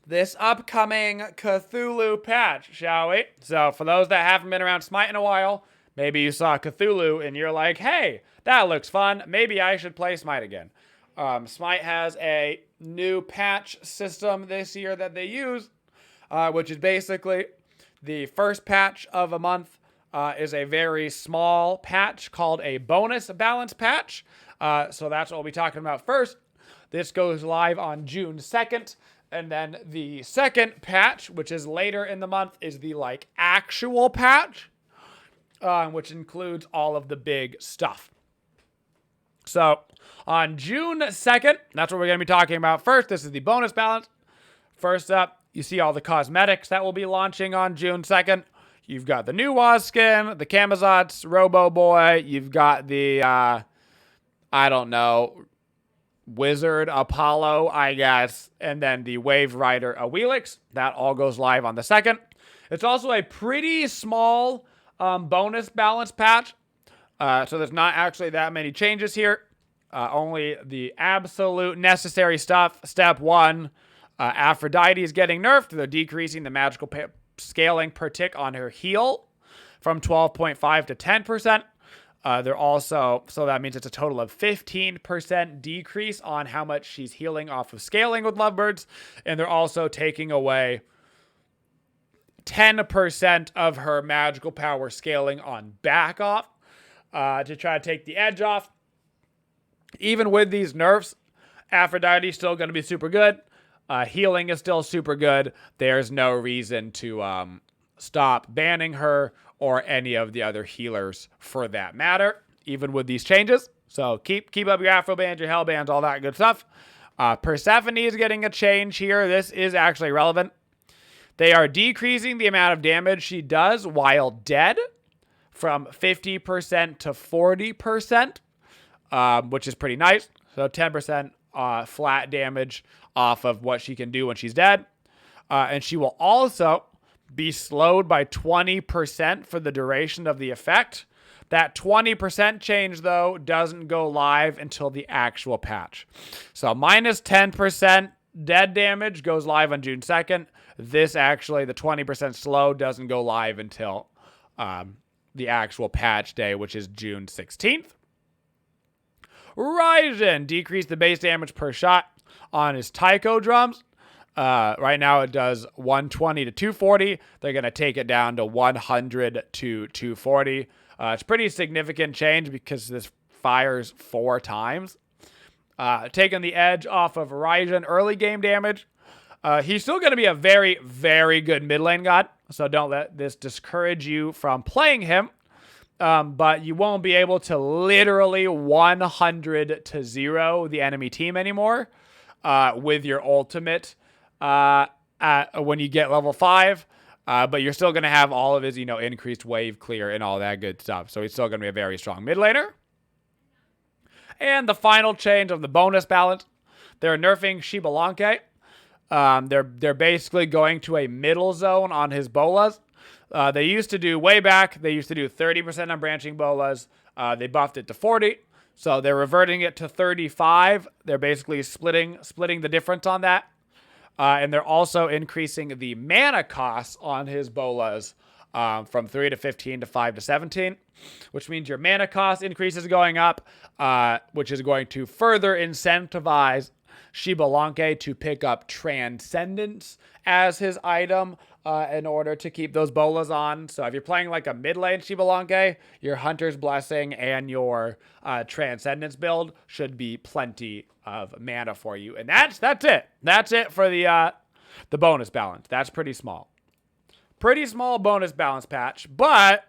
this upcoming Cthulhu patch, shall we? So for those that haven't been around Smite in a while, maybe you saw Cthulhu and you're like, hey, that looks fun. Maybe I should play Smite again. Smite has a new patch system this year that they use, which is basically the first patch of a month is a very small patch called a bonus balance patch. So that's what we'll be talking about first. This goes live on June 2nd. And then the second patch, which is later in the month, is the actual patch, which includes all of the big stuff. So on June 2nd, that's what we're going to be talking about first. This is the bonus balance. First up, you see all the cosmetics that will be launching on June 2nd. You've got the new Waz skin, the Camazotz, Robo Boy. You've got the, Wizard Apollo, I guess, and then the Wave Rider Awelix. That all goes live on the 2nd. It's also a pretty small bonus balance patch, so there's not actually that many changes here. Only the absolute necessary stuff. Step 1, Aphrodite is getting nerfed. They're decreasing the magical scaling per tick on her heal from 12.5 to 10%. They're also, so that means it's a total of 15% decrease on how much she's healing off of scaling with Lovebirds. And they're also taking away 10% of her magical power scaling on back off to try to take the edge off. Even with these nerfs, Aphrodite's still going to be super good. Healing is still super good. There's no reason to stop banning her or any of the other healers for that matter, even with these changes. So keep up your Afro bands, your Hell bands, all that good stuff. Persephone is getting a change here. This is actually relevant. They are decreasing the amount of damage she does while dead from 50% to 40%, which is pretty nice. So 10% flat damage off of what she can do when she's dead. And she will also be slowed by 20% for the duration of the effect. That 20% change, though, doesn't go live until the actual patch. So minus 10% dead damage goes live on June 2nd. This actually, the 20% slow doesn't go live until the actual patch day, which is June 16th. Raijin decreased the base damage per shot on his taiko drums. Right now it does 120 to 240. They're going to take it down to 100 to 240. It's a pretty significant change because this fires 4 times. Taking the edge off of Raijin early game damage. He's still going to be a very, very good mid lane god. So don't let this discourage you from playing him. But you won't be able to literally 100 to 0 the enemy team anymore with your ultimate when you get level 5. But you're still going to have all of his, increased wave clear and all that good stuff. So he's still going to be a very strong mid laner. And the final change of the bonus balance, they're nerfing Shibalanke. They're basically going to a middle zone on his bolas. They used to do way back. They used to do 30% on branching bolas. They buffed it to 40. So they're reverting it to 35. They're basically splitting the difference on that. And they're also increasing the mana costs on his bolas from 3 to 15 to 5 to 17, which means your mana cost increases going up, which is going to further incentivize Shibalanke to pick up Transcendence as his item in order to keep those bolas on. So if you're playing like a mid lane Shibalanke, your Hunter's Blessing and your Transcendence build should be plenty of mana for you. And that's it. That's it for the bonus balance. That's pretty small. Pretty small bonus balance patch. But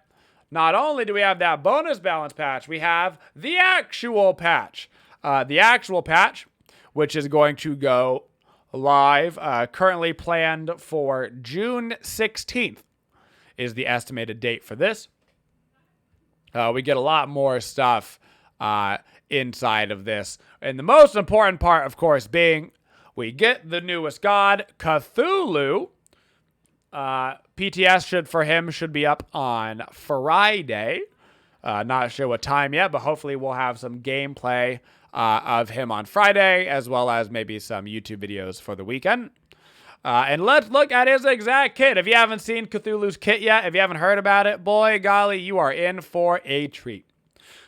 not only do we have that bonus balance patch, we have the actual patch. The actual patch, which is going to go live, currently planned for June 16th is the estimated date for this. We get a lot more stuff inside of this. And the most important part, of course, being we get the newest god, Cthulhu. PTS should be up on Friday. Not sure what time yet, but hopefully we'll have some gameplay of him on Friday, as well as maybe some YouTube videos for the weekend. And let's look at his exact kit. If you haven't seen Cthulhu's kit yet, if you haven't heard about it, boy, golly, you are in for a treat.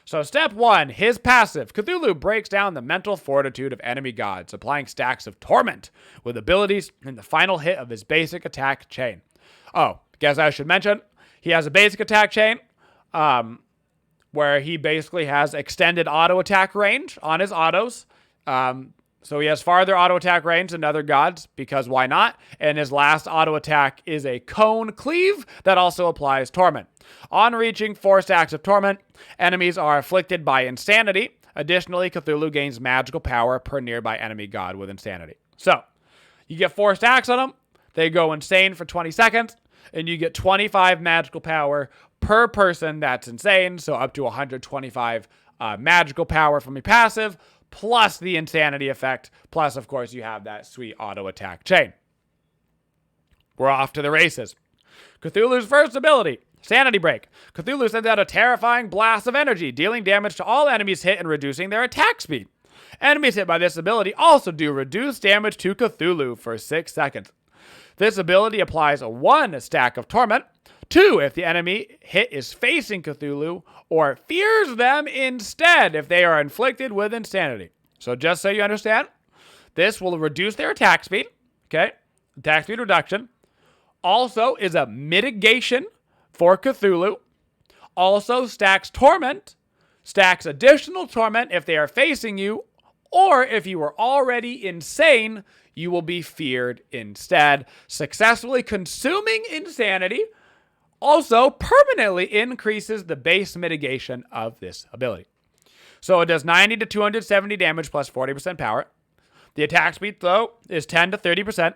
So step 1, his passive. Cthulhu breaks down the mental fortitude of enemy gods, applying stacks of torment with abilities in the final hit of his basic attack chain. Oh, guess I should mention, he has a basic attack chain where he basically has extended auto attack range on his autos. So he has farther auto attack range than other gods, because why not? And his last auto attack is a cone cleave that also applies torment. On reaching 4 stacks of torment, enemies are afflicted by insanity. Additionally, Cthulhu gains magical power per nearby enemy god with insanity. So you get 4 stacks on them, they go insane for 20 seconds, and you get 25 magical power per person that's insane, so up to 125 magical power from your passive, plus the insanity effect, plus, of course, you have that sweet auto-attack chain. We're off to the races. Cthulhu's first ability, Sanity Break. Cthulhu sends out a terrifying blast of energy, dealing damage to all enemies hit and reducing their attack speed. Enemies hit by this ability also do reduced damage to Cthulhu for 6 seconds. This ability applies 1 stack of torment, 2 if the enemy hit is facing Cthulhu, or fears them instead if they are inflicted with insanity. So just so you understand, this will reduce their attack speed, okay? Attack speed reduction. Also is a mitigation for Cthulhu. Also stacks torment, stacks additional torment if they are facing you, or if you were already insane, you will be feared instead. Successfully consuming insanity also permanently increases the base mitigation of this ability. So it does 90 to 270 damage plus 40% power. The attack speed, though, is 10 to 30%.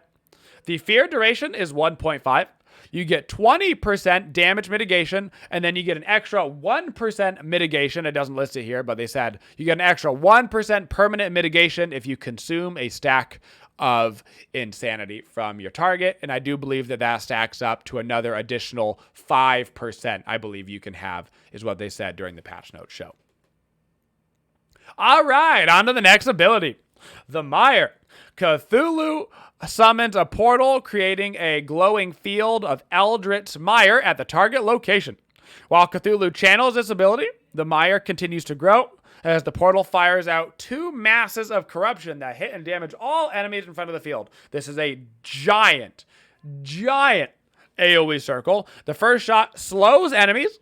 The fear duration is 1.5. You get 20% damage mitigation, and then you get an extra 1% mitigation. It doesn't list it here, but they said you get an extra 1% permanent mitigation if you consume a stack of insanity from your target. And I do believe that that stacks up to another additional 5%, I believe you can have, is what they said during the patch notes show. All right, on to the next ability. The Mire. Cthulhu summons a portal, creating a glowing field of Eldritch Mire at the target location. While Cthulhu channels this ability, the Mire continues to grow as the portal fires out 2 masses of corruption that hit and damage all enemies in front of the field. This is a giant AoE circle. The first shot slows enemies,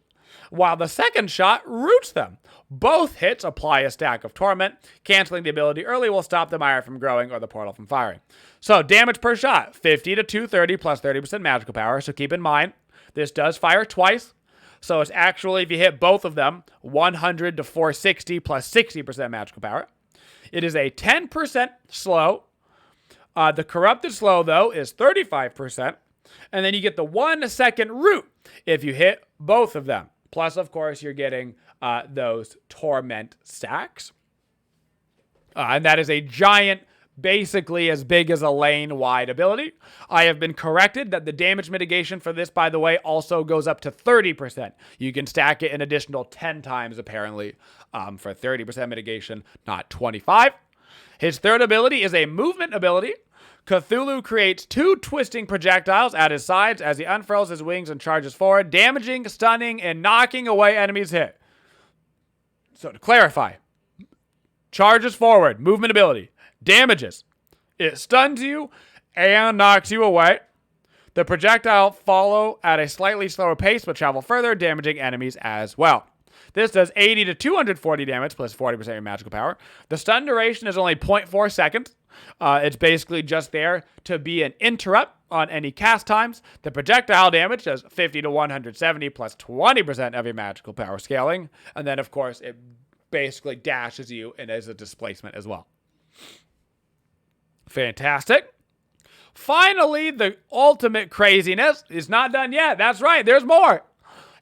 while the second shot roots them. Both hits apply a stack of torment. Canceling the ability early will stop the Mire from growing or the portal from firing. So damage per shot, 50 to 230 plus 30% magical power. So keep in mind, this does fire twice. So it's actually, if you hit both of them, 100 to 460 plus 60% magical power. It is a 10% slow. The corrupted slow, though, is 35%. And then you get the 1 second root if you hit both of them. Plus, of course, you're getting those torment stacks. And that is a giant, basically as big as a lane-wide ability. I have been corrected that the damage mitigation for this, by the way, also goes up to 30%. You can stack it an additional 10 times, apparently, for 30% mitigation, not 25. His third ability is a movement ability. Cthulhu creates 2 twisting projectiles at his sides as he unfurls his wings and charges forward, damaging, stunning, and knocking away enemies hit. So to clarify, charges forward, movement ability, damages. It stuns you and knocks you away. The projectile follow at a slightly slower pace but travel further, damaging enemies as well. This does 80 to 240 damage plus 40% of your magical power. The stun duration is only 0.4 seconds. It's basically just there to be an interrupt on any cast times. The projectile damage does 50 to 170 plus 20% of your magical power scaling. And then, of course, it basically dashes you and is a displacement as well. Fantastic. Finally, the ultimate craziness is not done yet. That's right, there's more.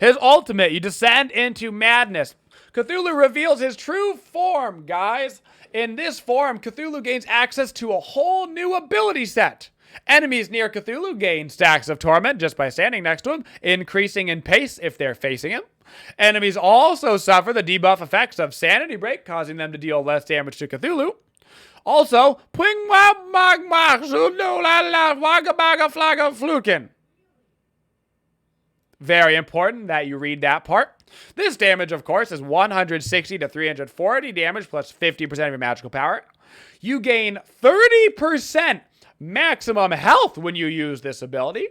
His ultimate, you descend into madness. Cthulhu reveals his true form, guys. In this form, Cthulhu gains access to a whole new ability set. Enemies near Cthulhu gain stacks of torment just by standing next to him, increasing in pace if they're facing him. Enemies also suffer the debuff effects of Sanity Break, causing them to deal less damage to Cthulhu. Also, Pwing Wab Mag Mag Zulu La La Waga Baga Flaga Fluken. Very important that you read that part. This damage, of course, is 160 to 340 damage plus 50% of your magical power. You gain 30% maximum health when you use this ability.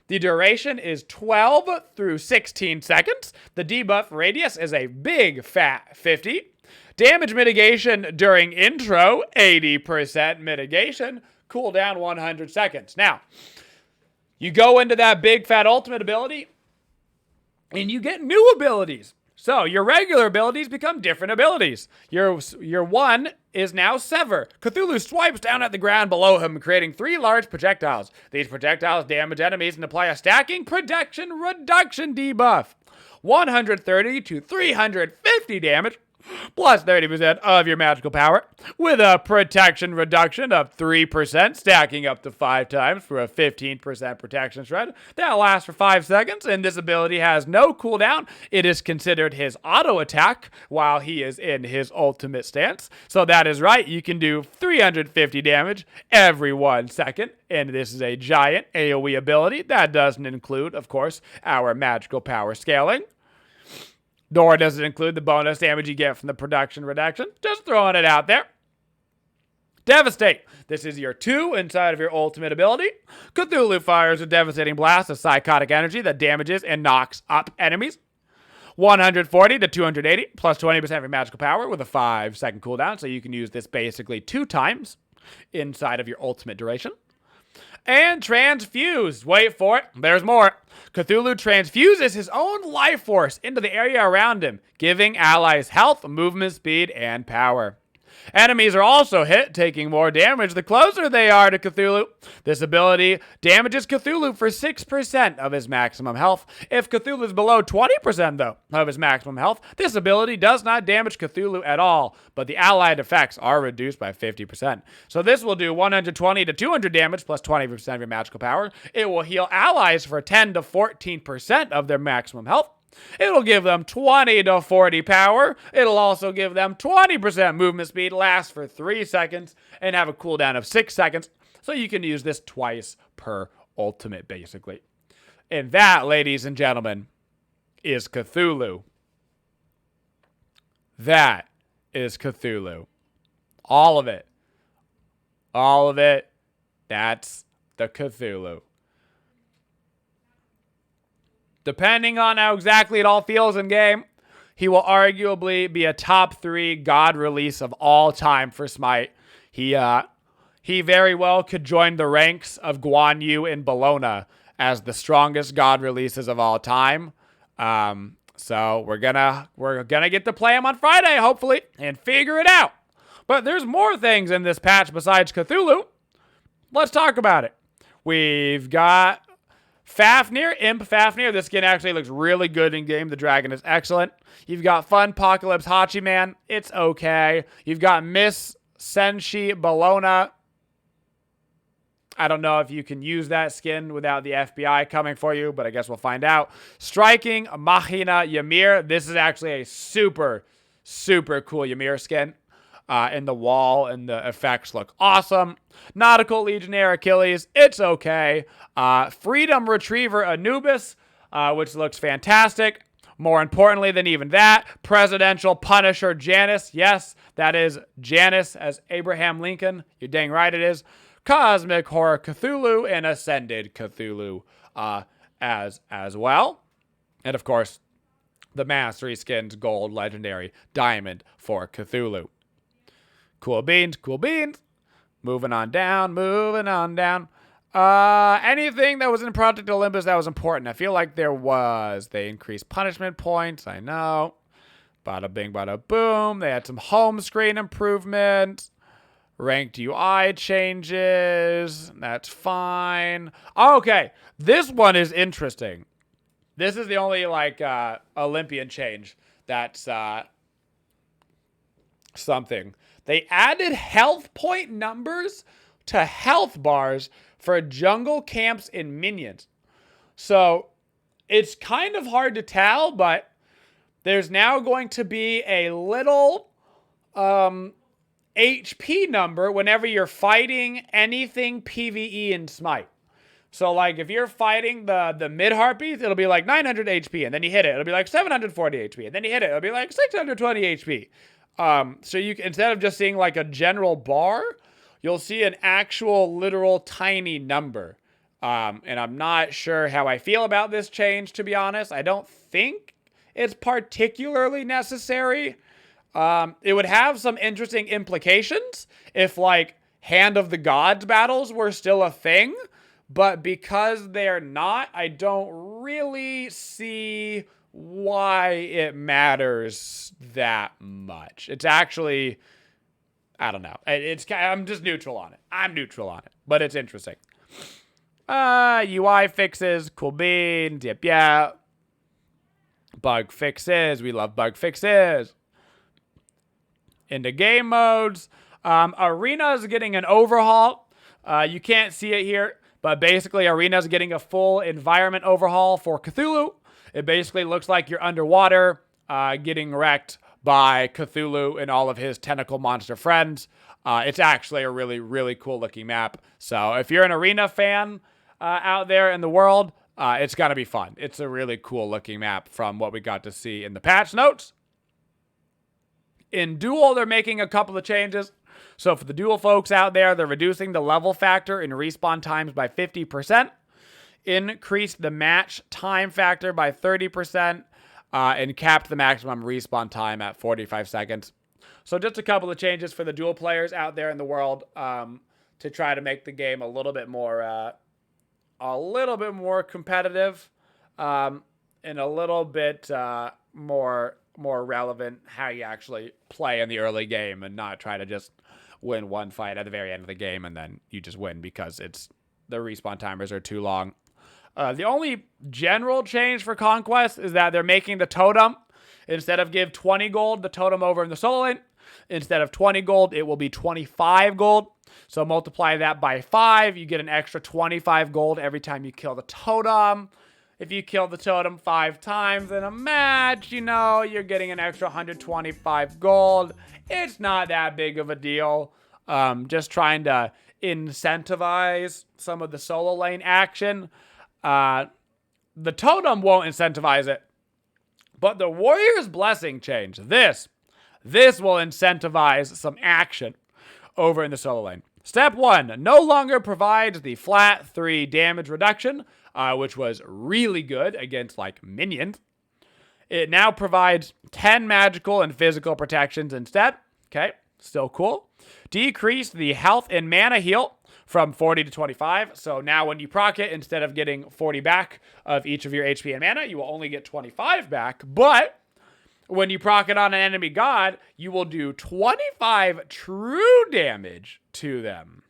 The duration is 12 through 16 seconds. The debuff radius is a big fat 50. Damage mitigation during intro, 80% mitigation. Cooldown 100 seconds. Now, you go into that big fat ultimate ability, and you get new abilities. So your regular abilities become different abilities. Your one is now Sever. Cthulhu swipes down at the ground below him, creating 3 large projectiles. These projectiles damage enemies and apply a stacking protection reduction debuff. 130 to 350 damage, plus 30% of your magical power, with a protection reduction of 3%, stacking up to 5 times for a 15% protection shred. That lasts for 5 seconds, and this ability has no cooldown. It is considered his auto attack while he is in his ultimate stance. So that is right, you can do 350 damage every 1 second, and this is a giant AoE ability. That doesn't include, of course, our magical power scaling. Nor does it include the bonus damage you get from the production reduction. Just throwing it out there. Devastate. This is your 2 inside of your ultimate ability. Cthulhu fires a devastating blast of psychotic energy that damages and knocks up enemies. 140 to 280 plus 20% of your magical power with a 5-second cooldown. So you can use this basically 2 times inside of your ultimate duration. And transfuse. Wait for it. There's more. Cthulhu transfuses his own life force into the area around him, giving allies health, movement speed, and power. Enemies are also hit, taking more damage the closer they are to Cthulhu. This ability damages Cthulhu for 6% of his maximum health. If Cthulhu is below 20%, though, of his maximum health, this ability does not damage Cthulhu at all, but the allied effects are reduced by 50%. So this will do 120 to 200 damage plus 20% of your magical power. It will heal allies for 10 to 14% of their maximum health. It'll give them 20 to 40 power. It'll also give them 20% movement speed, last for 3 seconds, and have a cooldown of 6 seconds. So you can use this twice per ultimate, basically. And that, ladies and gentlemen, is Cthulhu. That is Cthulhu. All of it. All of it. That's the Cthulhu. Depending on how exactly it all feels in game, he will arguably be a top 3 god release of all time for Smite. He very well could join the ranks of Guan Yu and Bologna as the strongest god releases of all time. So we're gonna get to play him on Friday, hopefully, and figure it out. But there's more things in this patch besides Cthulhu. Let's talk about it. We've got Fafnir, Imp Fafnir. This skin actually looks really good in game. The dragon is excellent. You've got Fun Apocalypse Hachiman. It's okay. You've got Miss Senshi Bologna. I don't know if you can use that skin without the FBI coming for you, but I guess we'll find out. Striking Machina Ymir. This is actually a super, super cool Ymir skin. In the wall, and the effects look awesome. Nautical Legionnaire Achilles, it's okay. Freedom Retriever Anubis, which looks fantastic. More importantly than even that, Presidential Punisher Janus. Yes, that is Janus as Abraham Lincoln. You're dang right it is. Cosmic Horror Cthulhu and Ascended Cthulhu as well. And of course, the Mastery Skins Gold Legendary Diamond for Cthulhu. Cool beans, cool beans. Moving on down. Anything that was in Project Olympus that was important? I feel like there was. They increased punishment points. I know. Bada bing, bada boom. They had some home screen improvements. Ranked UI changes. That's fine. Okay. This one is interesting. This is the only, Olympian change that's something. They added health point numbers to health bars for jungle camps and minions. So it's kind of hard to tell, but there's now going to be a little HP number whenever you're fighting anything PvE in Smite. So, like, if you're fighting the mid-harpies, it'll be like 900 HP, and then you hit it, it'll be like 740 HP, and then you hit it, it'll be like 620 HP. So you instead of just seeing like a general bar, you'll see an actual literal tiny number. And I'm not sure how I feel about this change, to be honest. I don't think it's particularly necessary. It would have some interesting implications if, like, Hand of the Gods battles were still a thing. But because they're not, I don't really see why it matters that much. It's actually, I don't know. I'm just neutral on it. I'm neutral on it, but it's interesting. UI fixes, cool beans, yep, yeah. Bug fixes, we love bug fixes. Into game modes, Arena is getting an overhaul. You can't see it here, but basically Arena is getting a full environment overhaul for Cthulhu. It basically looks like you're underwater, getting wrecked by Cthulhu and all of his tentacle monster friends. It's actually a really, really cool looking map. So if you're an Arena fan out there in the world, it's going to be fun. It's a really cool looking map from what we got to see in the patch notes. In Duel, they're making a couple of changes. So for the Duel folks out there, they're reducing the level factor and respawn times by 50%, increased the match time factor by 30%, and capped the maximum respawn time at 45 seconds. So just a couple of changes for the Duel players out there in the world to try to make the game a little bit more competitive and a little bit more relevant how you actually play in the early game and not try to just win one fight at the very end of the game and then you just win because the respawn timers are too long. The only general change for Conquest is that they're making the totem, instead of give 20 gold, the totem over in the solo lane, instead of 20 gold, it will be 25 gold. So multiply that by 5, you get an extra 25 gold every time you kill the totem. If you kill the totem 5 times in a match, you're getting an extra 125 gold. It's not that big of a deal. Just trying to incentivize some of the solo lane action. The totem won't incentivize it, but the Warrior's Blessing change, this will incentivize some action over in the solo lane. Step 1, no longer provides the flat 3 damage reduction, which was really good against, like, minions. It now provides 10 magical and physical protections instead. Okay, still cool. Decreased the health and mana heal from 40 to 25. So now when you proc it, instead of getting 40 back of each of your HP and mana, you will only get 25 back. But when you proc it on an enemy god, you will do 25 true damage to them.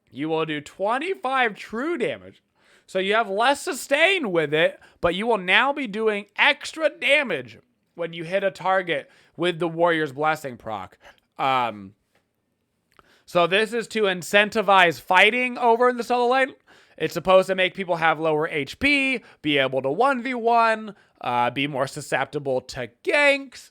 You will do 25 true damage. So you have less sustain with it, but you will now be doing extra damage when you hit a target with the Warrior's Blessing proc. So this is to incentivize fighting over in the solo lane. It's supposed to make people have lower HP, be able to 1v1, be more susceptible to ganks.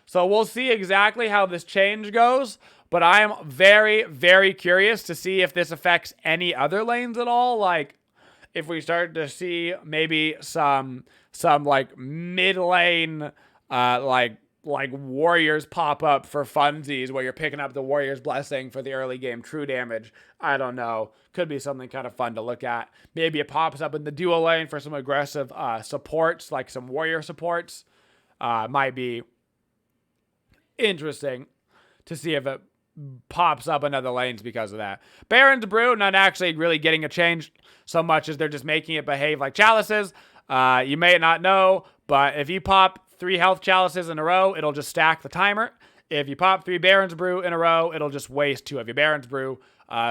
So we'll see exactly how this change goes, but I am very, very curious to see if this affects any other lanes at all. Like, if we start to see maybe some like mid lane, like warriors pop up for funsies where you're picking up the Warrior's Blessing for the early game true damage. I don't know. Could be something kind of fun to look at. Maybe it pops up in the dual lane for some aggressive supports, like some warrior supports. Might be interesting to see if it pops up in other lanes because of that. Baron's Brew, not actually really getting a change so much as they're just making it behave like chalices. You may not know, but if you pop 3 health chalices in a row, it'll just stack the timer. If you pop 3 Baron's Brew in a row, it'll just waste 2 of your Baron's Brew.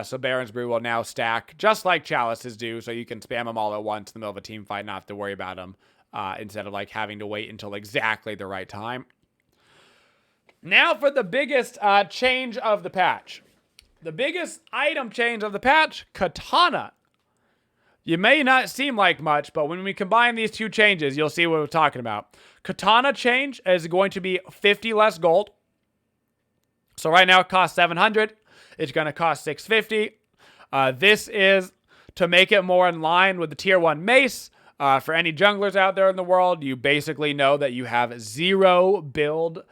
So Baron's Brew will now stack just like chalices do, so you can spam them all at once in the middle of a team fight, not have to worry about them, instead of like having to wait until exactly the right time. Now for the biggest change of the patch. The biggest item change of the patch, Katana. You may not seem like much, but when we combine these two changes, you'll see what we're talking about. Katana change is going to be 50 less gold. So right now it costs 700. It's going to cost 650. This is to make it more in line with the tier 1 mace. For any junglers out there in the world, you basically know that you have 0 build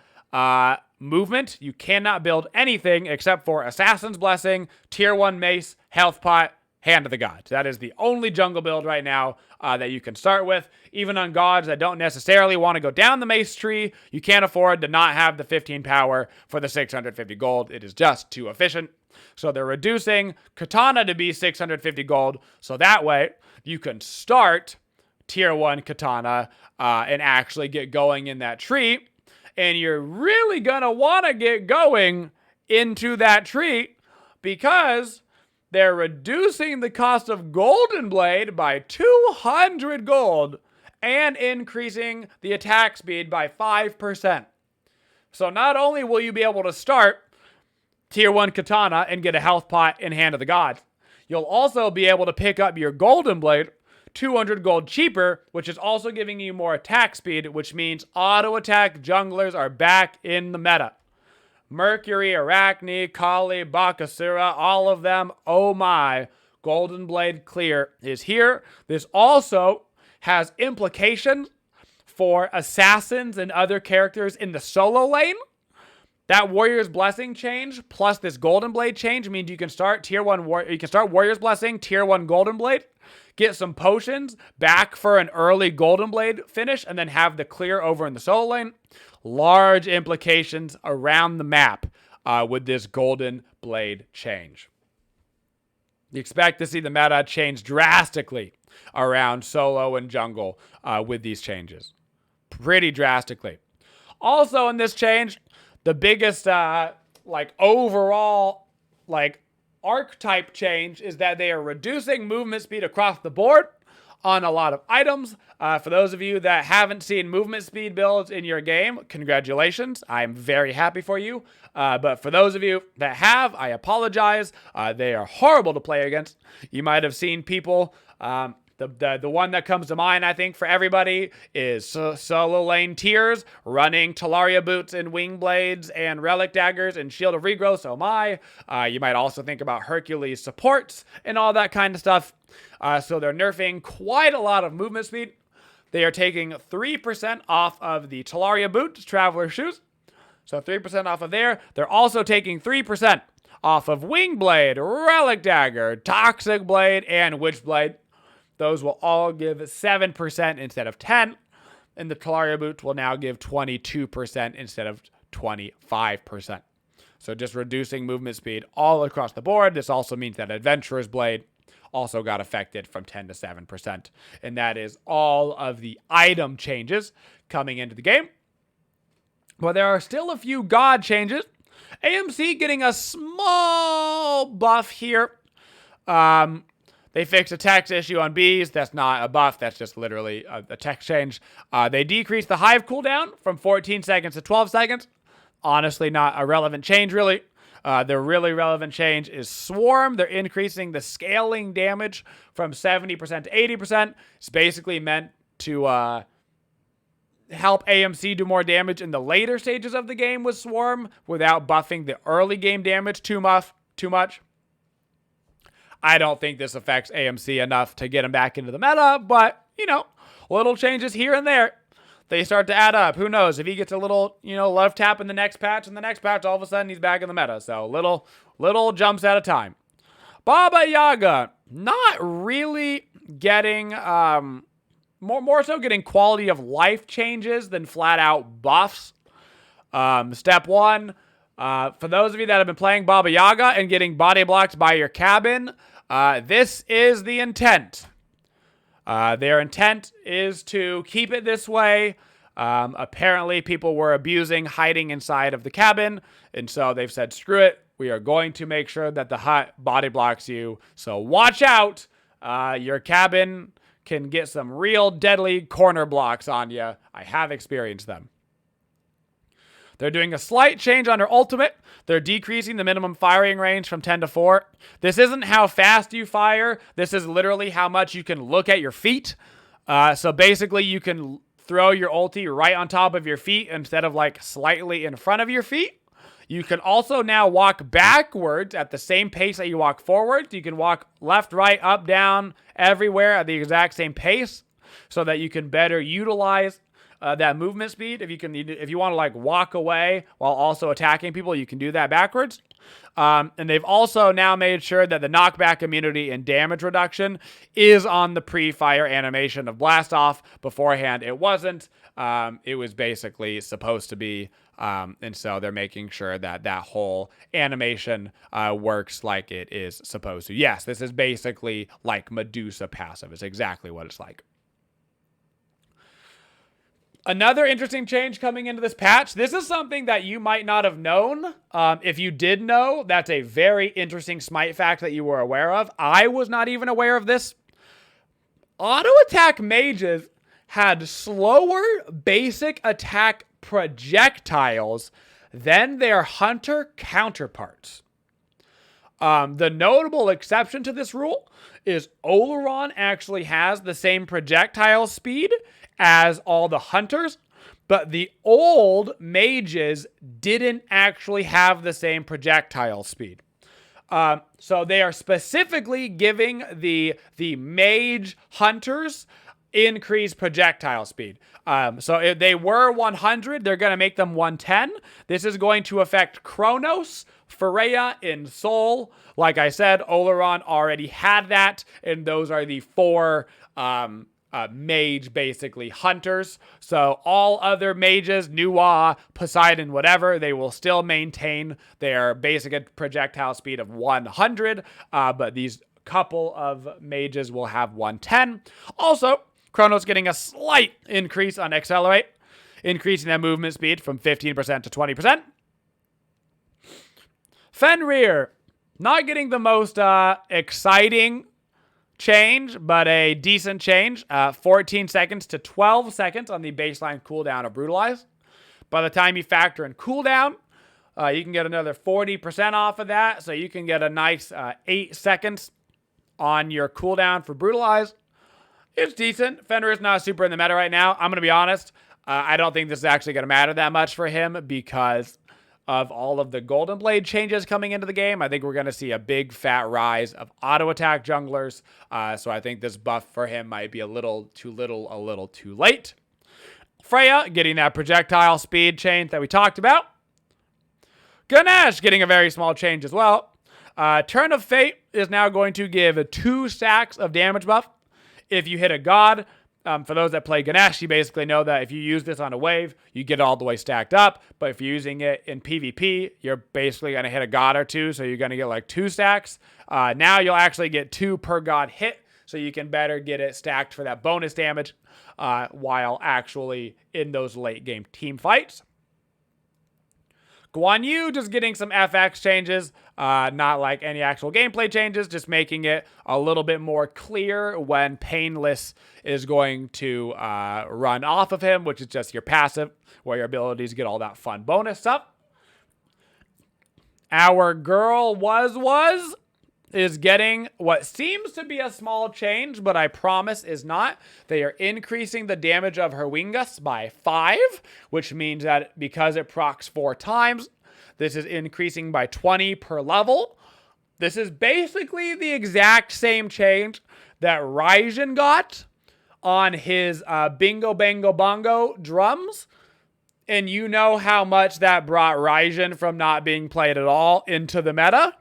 movement. You cannot build anything except for Assassin's Blessing, tier 1 mace, health pot, Hand of the Gods. That is the only jungle build right now that you can start with. Even on gods that don't necessarily want to go down the mace tree, you can't afford to not have the 15 power for the 650 gold. It is just too efficient. So they're reducing Katana to be 650 gold. So that way you can start tier 1 Katana and actually get going in that tree. And you're really going to want to get going into that tree because they're reducing the cost of Golden Blade by 200 gold and increasing the attack speed by 5%. So not only will you be able to start tier 1 Katana and get a health pot in Hand of the Gods, you'll also be able to pick up your Golden Blade 200 gold cheaper, which is also giving you more attack speed, which means auto attack junglers are back in the meta. Mercury, Arachne, Kali, Bakasura, all of them, oh my, Golden Blade clear is here. This also has implications for assassins and other characters in the solo lane. That Warrior's Blessing change plus this Golden Blade change means you can start tier 1 you can start Warrior's Blessing, tier 1 Golden Blade, get some potions back for an early Golden Blade finish, and then have the clear over in the solo lane. Large implications around the map with this Golden Blade change. You expect to see the meta change drastically around solo and jungle with these changes. Pretty drastically. Also in this change, the biggest overall archetype change is that they are reducing movement speed across the board on a lot of items. For those of you that haven't seen movement speed builds in your game, congratulations. I'm very happy for you. But for those of you that have, I apologize. They are horrible to play against. You might have seen people. The one that comes to mind, I think, for everybody is solo lane tiers running Talaria boots and wing blades and relic daggers and shield of regrowth. Oh my. You might also think about Hercules supports and all that kind of stuff. So they're nerfing quite a lot of movement speed. They are taking 3% off of the Talaria boots, Traveler shoes. So 3% off of there. They're also taking 3% off of wing blade, relic dagger, toxic blade, and witch blade. Those will all give 7% instead of 10%. And the Talaria boots will now give 22% instead of 25%. So just reducing movement speed all across the board. This also means that Adventurer's Blade also got affected from 10 to 7%. And that is all of the item changes coming into the game. But there are still a few god changes. AMC getting a small buff here. They fixed a text issue on bees. That's not a buff. That's just literally a text change. They decreased the hive cooldown from 14 seconds to 12 seconds. Honestly, not a relevant change, really. The really relevant change is Swarm. They're increasing the scaling damage from 70% to 80%. It's basically meant to help AMC do more damage in the later stages of the game with Swarm without buffing the early game damage too much. I don't think this affects AMC enough to get him back into the meta, but, little changes here and there. They start to add up. Who knows? If he gets a little, love tap in the next patch, all of a sudden he's back in the meta. So little jumps at a time. Baba Yaga, not really getting, more so getting quality of life changes than flat out buffs. Step 1, for those of you that have been playing Baba Yaga and getting body blocked by your cabin, this is the intent. Their intent is to keep it this way. Apparently, people were abusing hiding inside of the cabin, and so they've said, screw it. We are going to make sure that the hut body blocks you. So watch out. Your cabin can get some real deadly corner blocks on you. I have experienced them. They're doing a slight change on her ultimate. They're decreasing the minimum firing range from 10 to 4. This isn't how fast you fire. This is literally how much you can look at your feet. So basically you can throw your ulti right on top of your feet instead of slightly in front of your feet. You can also now walk backwards at the same pace that you walk forward. You can walk left, right, up, down, everywhere at the exact same pace so that you can better utilize that movement speed. If you want to like walk away while also attacking people, you can do that backwards. And they've also now made sure that the knockback immunity and damage reduction is on the pre-fire animation of Blast Off. Beforehand, it wasn't. It was basically supposed to be. And so they're making sure that that whole animation works like it is supposed to. Yes, this is basically like Medusa passive. It's exactly what it's like. Another interesting change coming into this patch. This is something that you might not have known. If you did know, that's a very interesting Smite fact that you were aware of. I was not even aware of this. Auto attack mages had slower basic attack projectiles than their hunter counterparts. The notable exception to this rule is Oleron actually has the same projectile speed as all the hunters, but the old mages didn't actually have the same projectile speed. So they are specifically giving the mage hunters increased projectile speed. So if they were 100, they're going to make them 110. This is going to affect Kronos, Freya, and Soul. Like I said, Oleron already had that, and those are the four mage, basically, hunters. So all other mages, Nuwa, Poseidon, whatever, they will still maintain their basic projectile speed of 100, but these couple of mages will have 110. Also, Kronos getting a slight increase on Accelerate, increasing that movement speed from 15% to 20%. Fenrir, not getting the most exciting change, but a decent change. 14 seconds to 12 seconds on the baseline cooldown of Brutalize. By the time you factor in cooldown, you can get another 40% off of that. So you can get a nice 8 seconds on your cooldown for Brutalize. It's decent. Fenrir is not super in the meta right now. I'm going to be honest. I don't think this is actually going to matter that much for him because of all of the Golden Blade changes coming into the game. I think we're going to see a big fat rise of auto attack junglers. So I think this buff for him might be a little too late. Freya getting that projectile speed change that we talked about. Ganesh getting a very small change as well. Turn of Fate is now going to give 2 stacks of damage buff if you hit a god. For those that play Ganesh, you basically know that if you use this on a wave, you get it all the way stacked up. But if you're using it in PvP, you're basically going to hit a god or 2, so you're going to get like 2 stacks. Now you'll actually get 2 per god hit, so you can better get it stacked for that bonus damage while actually in those late game team fights. Guan Yu just getting some FX changes, not like any actual gameplay changes, just making it a little bit more clear when Painless is going to run off of him, which is just your passive, where your abilities get all that fun bonus stuff. Our girl Was is getting what seems to be a small change, but I promise is not. They are increasing the damage of her Wingus by 5, which means that because it procs 4 times, this is increasing by 20 per level. This is basically the exact same change that Raijin got on his Bingo Bango Bongo drums. And you know how much that brought Raijin from not being played at all into the meta.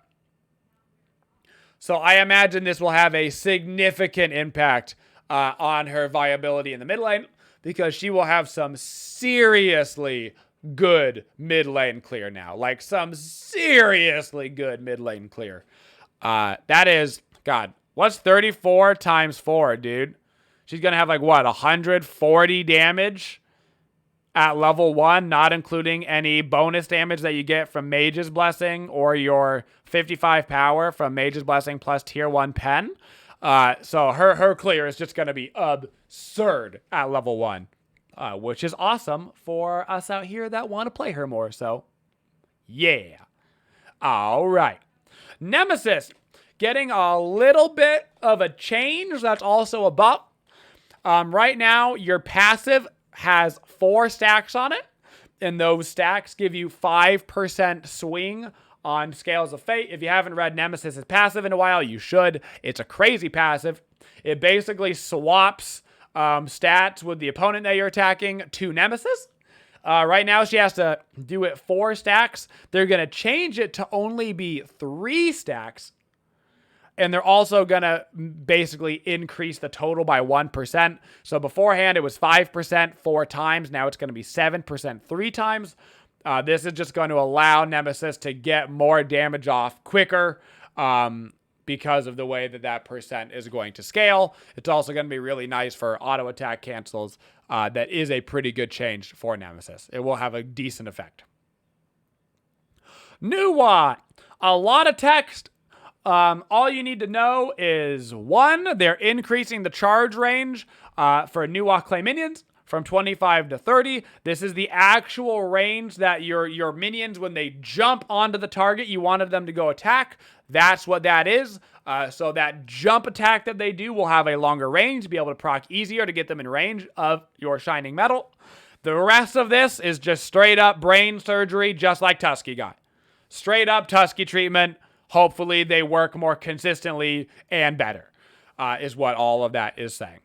So I imagine this will have a significant impact on her viability in the mid lane, because she will have some seriously good mid lane clear now. Like some seriously good mid lane clear. That is, God, what's 34 times 4, dude? She's going to have like, what, 140 damage at level 1, not including any bonus damage that you get from Mage's Blessing or your 55 power from Mage's Blessing plus tier 1 pen. So her clear is just going to be absurd at level 1, which is awesome for us out here that want to play her more. So, yeah. All right. Nemesis getting a little bit of a change. That's also a buff. Right now, your passive has 4 stacks on it, and those stacks give you 5% swing on Scales of Fate. If you haven't read Nemesis' passive in a while, you should. It's a crazy passive. It basically swaps stats with the opponent that you're attacking to Nemesis. Right now, she has to do it 4 stacks. They're going to change it to only be 3 stacks. And they're also going to basically increase the total by 1%. So beforehand, it was 5% 4 times. Now it's going to be 7% 3 times. This is just going to allow Nemesis to get more damage off quicker because of the way that percent is going to scale. It's also going to be really nice for auto attack cancels. That is a pretty good change for Nemesis. It will have a decent effect. Nuwa, a lot of text. All you need to know is 1, they're increasing the charge range for Nuwa clay minions from 25 to 30. This is the actual range that your minions, when they jump onto the target you wanted them to go attack, that's what that is. So that jump attack that they do will have a longer range, be able to proc easier to get them in range of your shining metal. The rest of this is just straight up brain surgery, just like Tusky got. Straight up Tusky treatment. Hopefully they work more consistently and better, is what all of that is saying.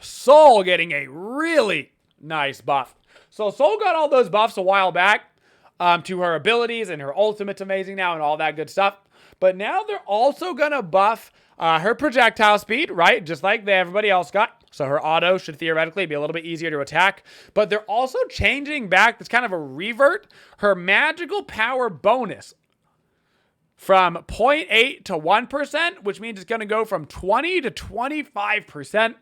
Soul getting a really nice buff. So Soul got all those buffs a while back to her abilities, and her ultimate's amazing now and all that good stuff. But now they're also going to buff her projectile speed, right? Just like everybody else got. So her auto should theoretically be a little bit easier to attack. But they're also changing back, it's kind of a revert, her magical power bonus from 0.8 to 1%, which means it's going to go from 20 to 25%.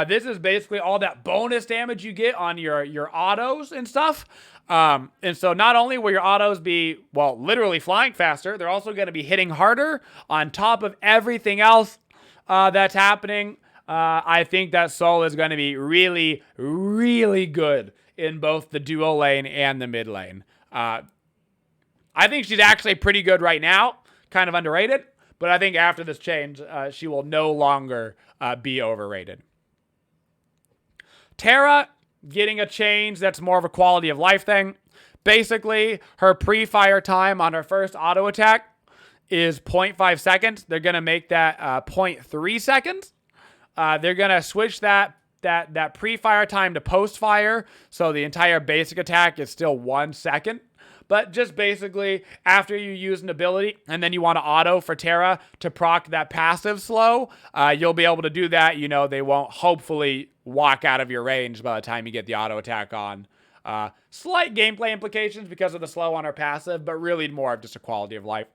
This is basically all that bonus damage you get on your autos and stuff. And so not only will your autos be, well, literally flying faster, they're also going to be hitting harder on top of everything else that's happening. I think that Soul is going to be really, really good in both the duo lane and the mid lane. I think she's actually pretty good right now, kind of underrated, but I think after this change, she will no longer be overrated. Terra getting a change that's more of a quality of life thing. Basically, her pre-fire time on her first auto attack is 0.5 seconds. They're going to make that 0.3 seconds. They're going to switch that pre-fire time to post-fire, so the entire basic attack is still 1 second. But just basically, after you use an ability and then you want to auto for Terra to proc that passive slow, you'll be able to do that. You know, they won't hopefully walk out of your range by the time you get the auto attack on. Slight gameplay implications because of the slow on her passive, but really more of just a quality of life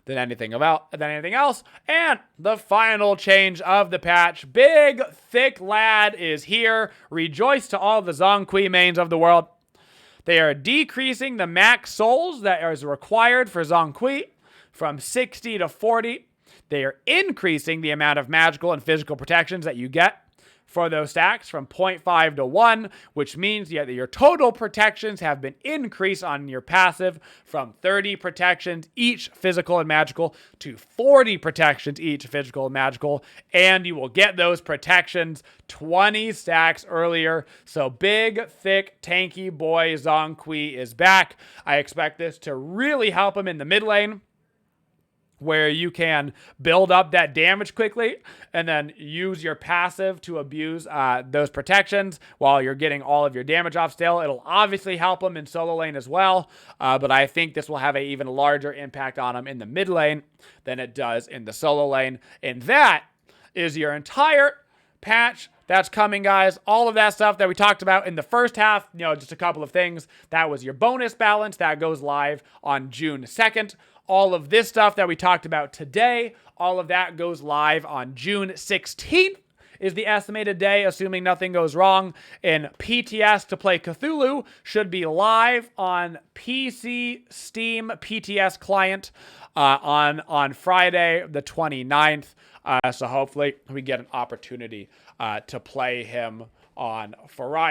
than anything else. And the final change of the patch, Big Thick Lad is here. Rejoice to all the Zhongqi mains of the world. They are decreasing the max souls that is required for Zhongqi from 60 to 40. They are increasing the amount of magical and physical protections that you get for those stacks from 0.5 to 1, which means that your total protections have been increased on your passive from 30 protections each physical and magical to 40 protections each physical and magical, and you will get those protections 20 stacks earlier. So big, thick, tanky boy Zhongqi is back. I expect this to really help him in the mid lane, where you can build up that damage quickly and then use your passive to abuse those protections while you're getting all of your damage off still. It'll obviously help him in solo lane as well, but I think this will have an even larger impact on him in the mid lane than it does in the solo lane. And that is your entire patch that's coming, guys. All of that stuff that we talked about in the first half, just a couple of things. That was your bonus balance. That goes live on June 2nd. All of this stuff that we talked about today, all of that goes live on June 16th is the estimated day, assuming nothing goes wrong. And PTS to play Cthulhu should be live on PC, Steam, PTS client on Friday the 29th. So hopefully we get an opportunity to play him on Friday.